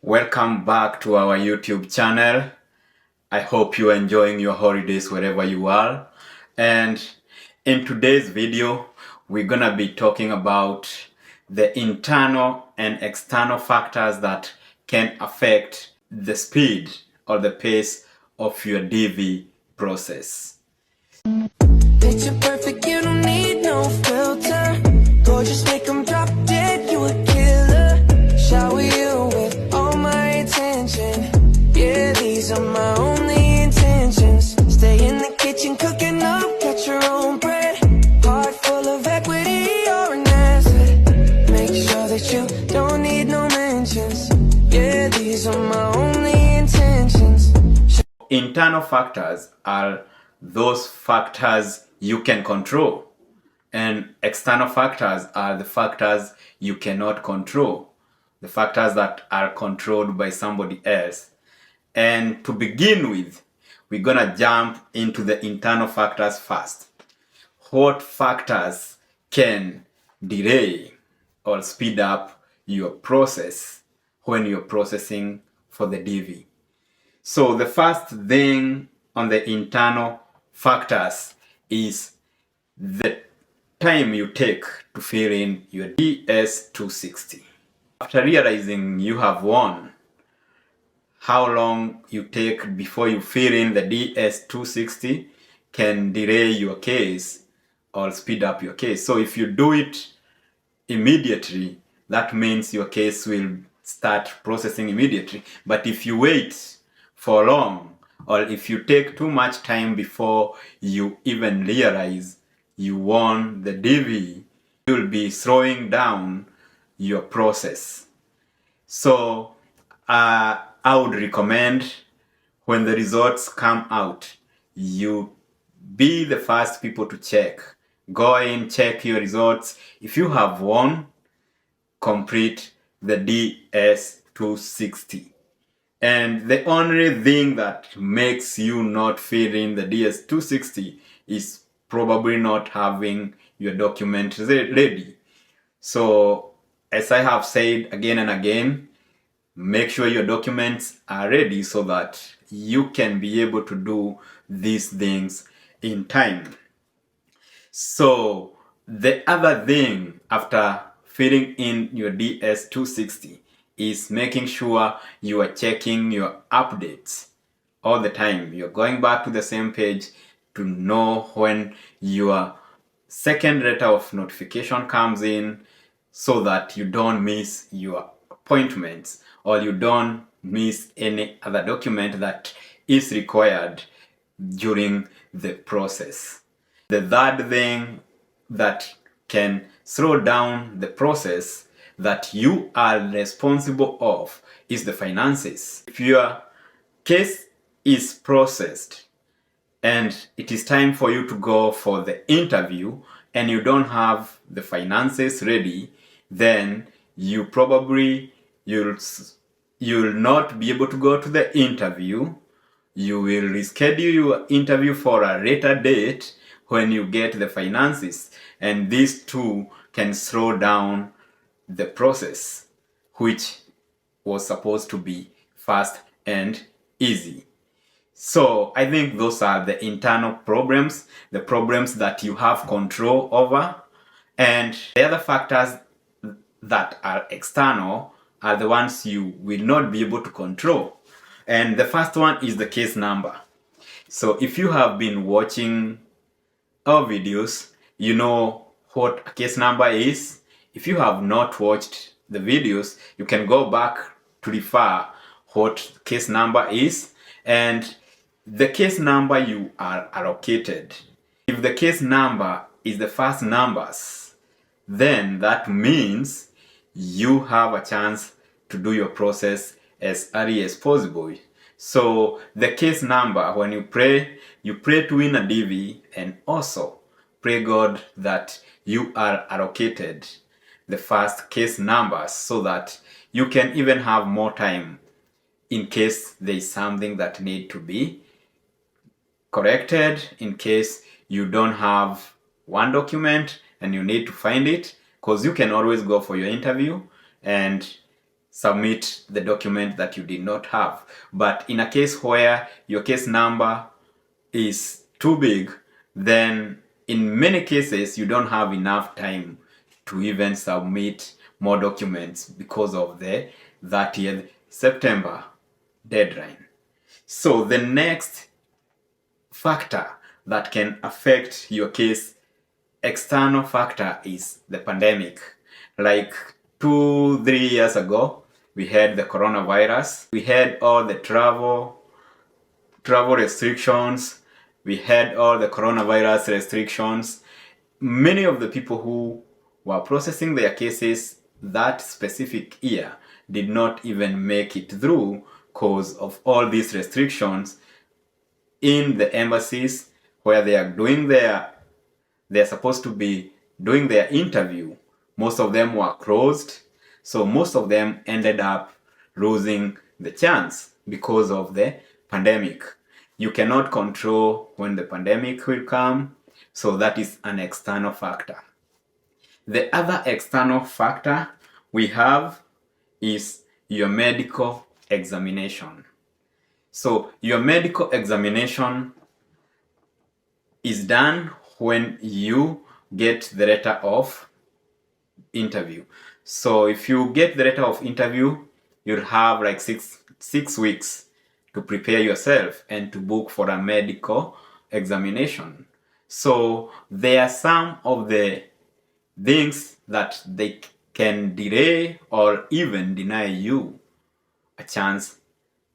Welcome back to our YouTube channel. I hope you are enjoying your holidays wherever you are. And in today's video, we're gonna be talking about the internal and external factors that can affect the speed or the pace of your DV process. Picture perfect, you don't need no filter. Gorgeous, make them drop dead, you a killer. Shower you with all my attention. Yeah, these are my only intentions. Stay in the kitchen cooking up, got your own bread. Heart full of equity, you're an asset. Make sure that you don't need no mentions. Yeah, these are my only intentions. Internal factors are those factors you can control, and external factors are the factors you cannot control, the factors that are controlled by somebody else. And to begin with, we're gonna jump into the internal factors first. What factors can delay or speed up your process when you're processing for the DV? So the first thing on the internal factors is the time you take to fill in your DS-260. After realizing you have won, how long you take before you fill in the DS-260 can delay your case or speed up your case. So if you do it immediately, that means your case will start processing immediately. But if you wait for long, or if you take too much time before you even realize you won the DV, you'll be slowing down your process. So I would recommend when the results come out, you be the first people to check. Go in, check your results. If you have won, complete the DS-260. And the only thing that makes you not fill in the DS-260 is probably not having your documents ready. So, as I have said again and again, make sure your documents are ready so that you can be able to do these things in time. So, the other thing after filling in your DS-260 is making sure you are checking your updates all the time. You're going back to the same page to know when your second letter of notification comes in so that you don't miss your appointments or you don't miss any other document that is required during the process. The third thing that can slow down the process that you are responsible of is the finances. If your case is processed and it is time for you to go for the interview and you don't have the finances ready, then you probably you'll not be able to go to the interview. You will reschedule your interview for a later date when you get the finances, and these two can slow down the process, which was supposed to be fast and easy. So I think those are the internal problems, the problems that you have control over, and the other factors that are external are the ones you will not be able to control. And the first one is the case number. So if you have been watching our videos, you know what a case number is. If you have not watched the videos, you can go back to refer what case number is and the case number you are allocated. If the case number is the first numbers, then that means you have a chance to do your process as early as possible. So the case number, when you pray to win a DV, and also pray God that you are allocated the first case numbers so that you can even have more time in case there is something that need to be corrected, in case you don't have one document and you need to find it, because you can always go for your interview and submit the document that you did not have. But in a case where your case number is too big, then in many cases you don't have enough time to even submit more documents because of the 30th September deadline. So the next factor that can affect your case, external factor, is the pandemic. Like 2-3 years ago, we had the coronavirus. We had all the travel restrictions. We had all the coronavirus restrictions. Many of the people who were processing their cases that specific year did not even make it through because of all these restrictions in the embassies where they're supposed to be doing their interview. Most of them were closed, so most of them ended up losing the chance because of the pandemic. You cannot control when the pandemic will come, so that is an external factor. The other external factor we have is your medical examination. So your medical examination is done when you get the letter of interview. So if you get the letter of interview, you'll have like six weeks to prepare yourself and to book for a medical examination. So there are some of the things that they can delay or even deny you a chance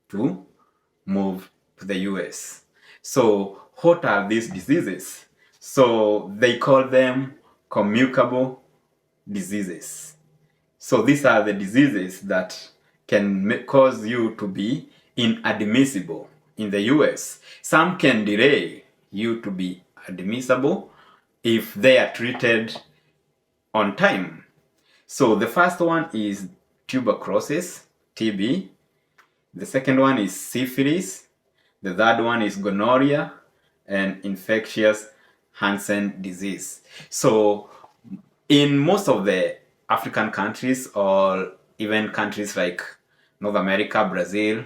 to move to the US. So what are these diseases? So they call them communicable diseases. So these are the diseases that can cause you to be inadmissible in the US. Some can delay you to be admissible if they are treated on time. So the first one is tuberculosis, TB. The second one is syphilis. The third one is gonorrhea and infectious Hansen disease. So in most of the African countries, or even countries like North America, Brazil,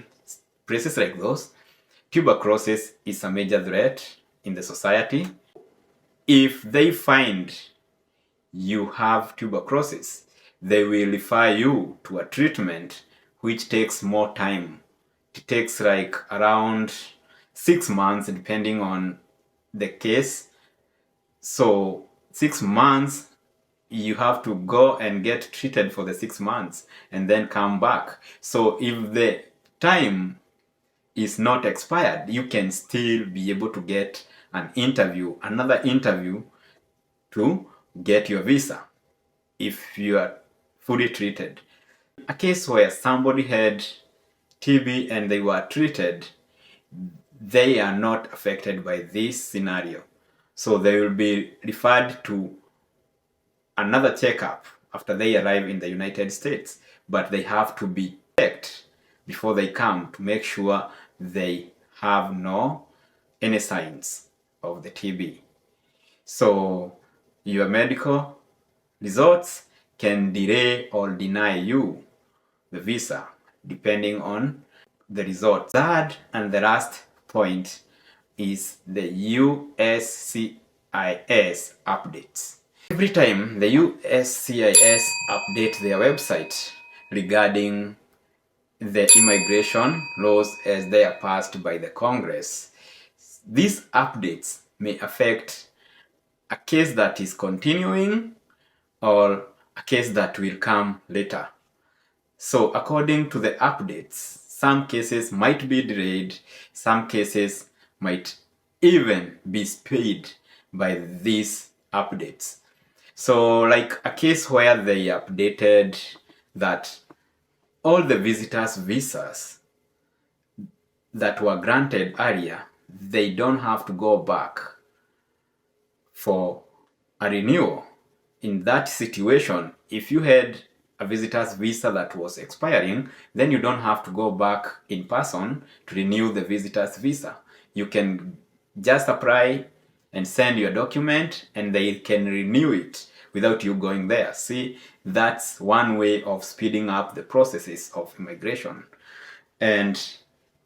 places like those, tuberculosis is a major threat in the society. If they find you have tuberculosis, they will refer you to a treatment which takes more time. It takes like around 6 months depending on the case. So 6 months, you have to go and get treated for the 6 months and then come back. So if the time is not expired, you can still be able to get another interview to get your visa if you are fully treated. A case where somebody had TB and they were treated, they are not affected by this scenario. So they will be referred to another checkup after they arrive in the United States, but they have to be checked before they come to make sure they have any signs of the TB. So your medical results can delay or deny you the visa depending on the results. Third and the last point is the USCIS updates. Every time the USCIS update their website regarding the immigration laws as they are passed by the Congress, these updates may affect a case that is continuing or a case that will come later. So according to the updates, some cases might be delayed, some cases might even be sped by these updates. So like a case where they updated that all the visitors' visas that were granted earlier, they don't have to go back for a renewal. In that situation, if you had a visitor's visa that was expiring, then you don't have to go back in person to renew the visitor's visa. You can just apply and send your document and they can renew it without you going there. See, that's one way of speeding up the processes of immigration. And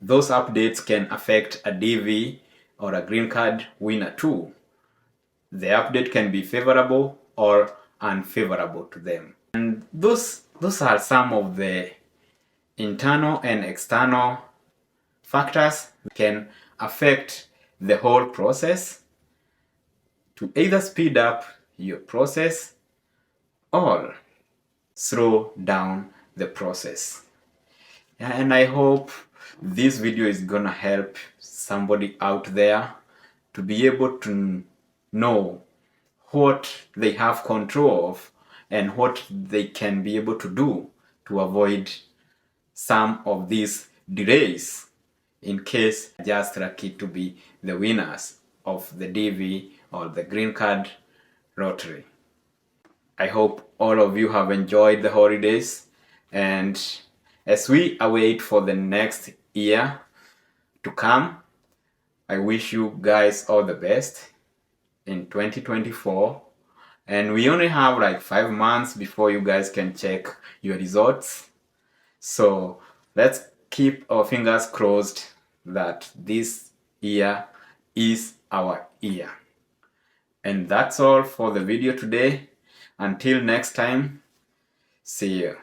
those updates can affect a DV or a green card winner too. The update can be favorable or unfavorable to them. And those are some of the internal and external factors that can affect the whole process to either speed up your process or slow down the process. And I hope this video is gonna help somebody out there to be able to know what they have control of and what they can be able to do to avoid some of these delays in case just lucky to be the winners of the DV or the green card lottery. I hope all of you have enjoyed the holidays, and as we await for the next year to come, I wish you guys all the best in 2024. And we only have like 5 months before you guys can check your results. So let's keep our fingers crossed that this year is our year. And that's all for the video today. Until next time, see you.